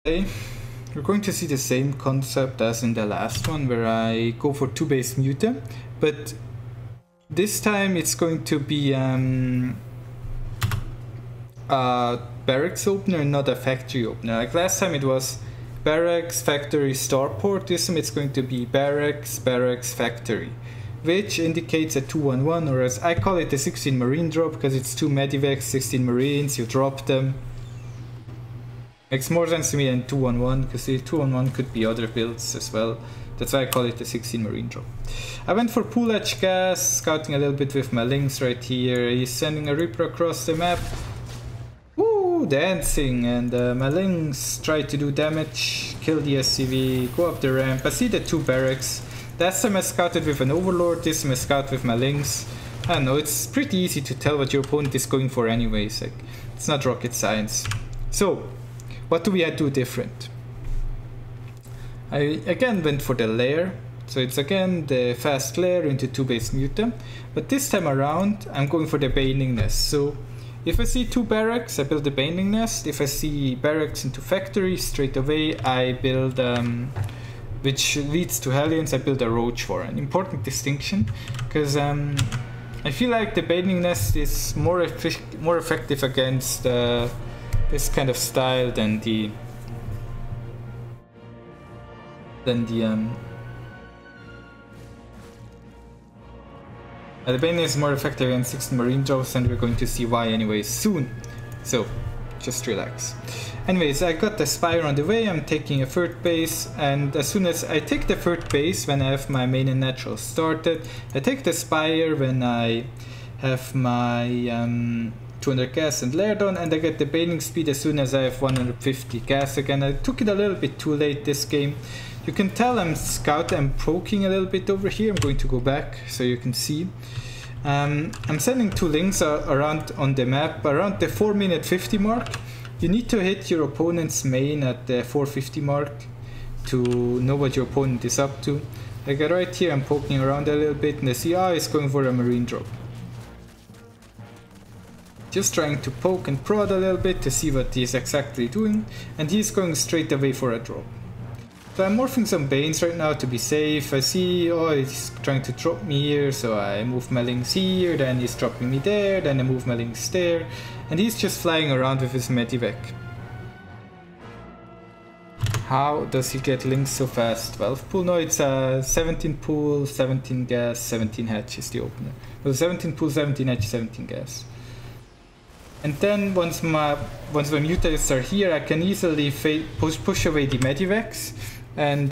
Okay, we're going to see the same concept as in the last one, where I go for 2 base Muta, but this time it's going to be a barracks opener, not a factory opener. Like last time it was barracks, factory, starport. This time it's going to be barracks, barracks, factory, which indicates a 2-1-1, or as I call it, the 16 marine drop, because it's 2 medivacs, 16 marines, you drop them. Makes more sense to me than 2-1-1, because the 2-1-1 could be other builds as well. That's why I call it the 16 marine drop. I went for pool edge gas, scouting a little bit with my links right here. He's sending a Reaper across the map. Woo, dancing, and my links try to do damage, kill the SCV, go up the ramp. I see the 2 barracks. Last time I scouted with an overlord, this time I scout with my links. I don't know, it's pretty easy to tell what your opponent is going for anyways. Like, it's not rocket science. So, what do we do different? I again went for the lair, so it's again the fast lair into 2 base Muta, but this time around I'm going for the baning nest. So if I see 2 barracks, I build the baning nest. If I see barracks into factory, straight away I build, which leads to Hellions, I build a roach for. An important distinction, because I feel like the baning nest is more effective against this kind of style than the baning is more effective against 16 marine drops, and we're going to see why anyways soon. So just relax. Anyways, I got the spire on the way. I'm taking a 3rd base, and as soon as I take the 3rd base when I have my main and natural started, I take the spire when I have my 200 gas and lair done, and I get the baning speed as soon as I have 150 gas again. I took it a little bit too late this game. You can tell I'm poking a little bit over here. I'm going to go back so you can see. I'm sending 2 links around on the map around the 4-minute 50 mark. You need to hit your opponent's main at the 450 mark to know what your opponent is up to. Like right here, I'm poking around a little bit, and I see, oh, he's going for a marine drop. Just trying to poke and prod a little bit to see what he's exactly doing, and he's going straight away for a drop. So I'm morphing some Banes right now to be safe. I see, oh, he's trying to drop me here, so I move my links here, then he's dropping me there, then I move my links there, and he's just flying around with his medivac. How does he get links so fast? 12 pool? No, it's 17 pool, 17 gas, 17 hatch is the opener. Well, 17 pool, 17 hatch, 17 gas. And then once my Mutalisks are here, I can easily push away the medivacs. And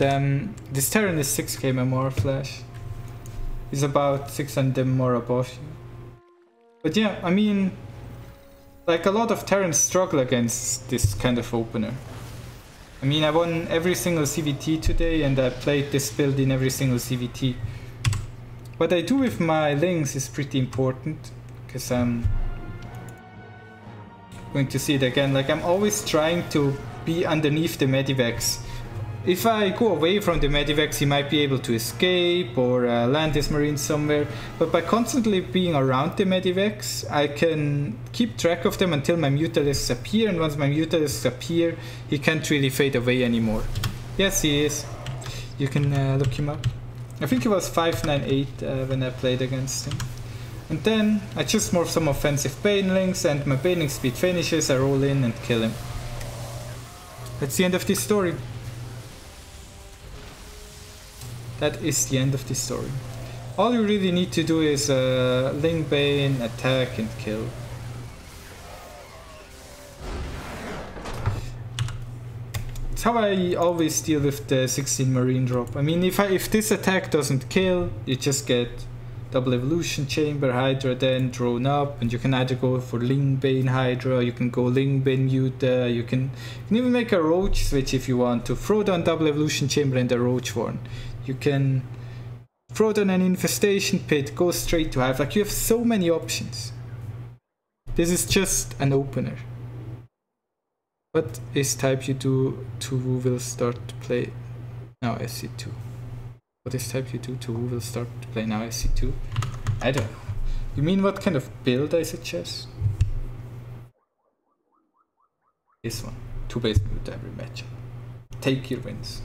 this Terran is 6k MMR flash. He's about 600 more above you. But yeah, I mean, like a lot of Terrans struggle against this kind of opener. I mean, I won every single ZvT today, and I played this build in every single ZvT. What I do with my links is pretty important, because I'm going to see it again. Like, I'm always trying to be underneath the medivacs. If I go away from the medivacs, he might be able to escape or land his marines somewhere. But by constantly being around the medivacs, I can keep track of them until my Mutalisks appear. And once my Mutalisks appear, he can't really fade away anymore. Yes, he is. You can look him up. I think he was 598 when I played against him. And then I just morph some offensive banelings, and my baneling speed finishes. I roll in and kill him. That's the end of this story. That is the end of this story. All you really need to do is Ling Bane, attack and kill. It's how I always deal with the 16 marine drop. I mean, if this attack doesn't kill, you just get double evolution chamber, Hydra then drone up, and you can either go for Ling Bane Hydra, you can go Ling Bane Muta, you can even make a Roach switch if you want to throw down double evolution chamber and the Roach Horn. You can throw down an infestation pit, go straight to Hive. Like, you have so many options. This is just an opener. What is type you do to who will start to play now SC2? What is type you do to who will start to play now SC2? I don't know. You mean what kind of build I suggest? This one. 2 base mute every matchup. take your wins.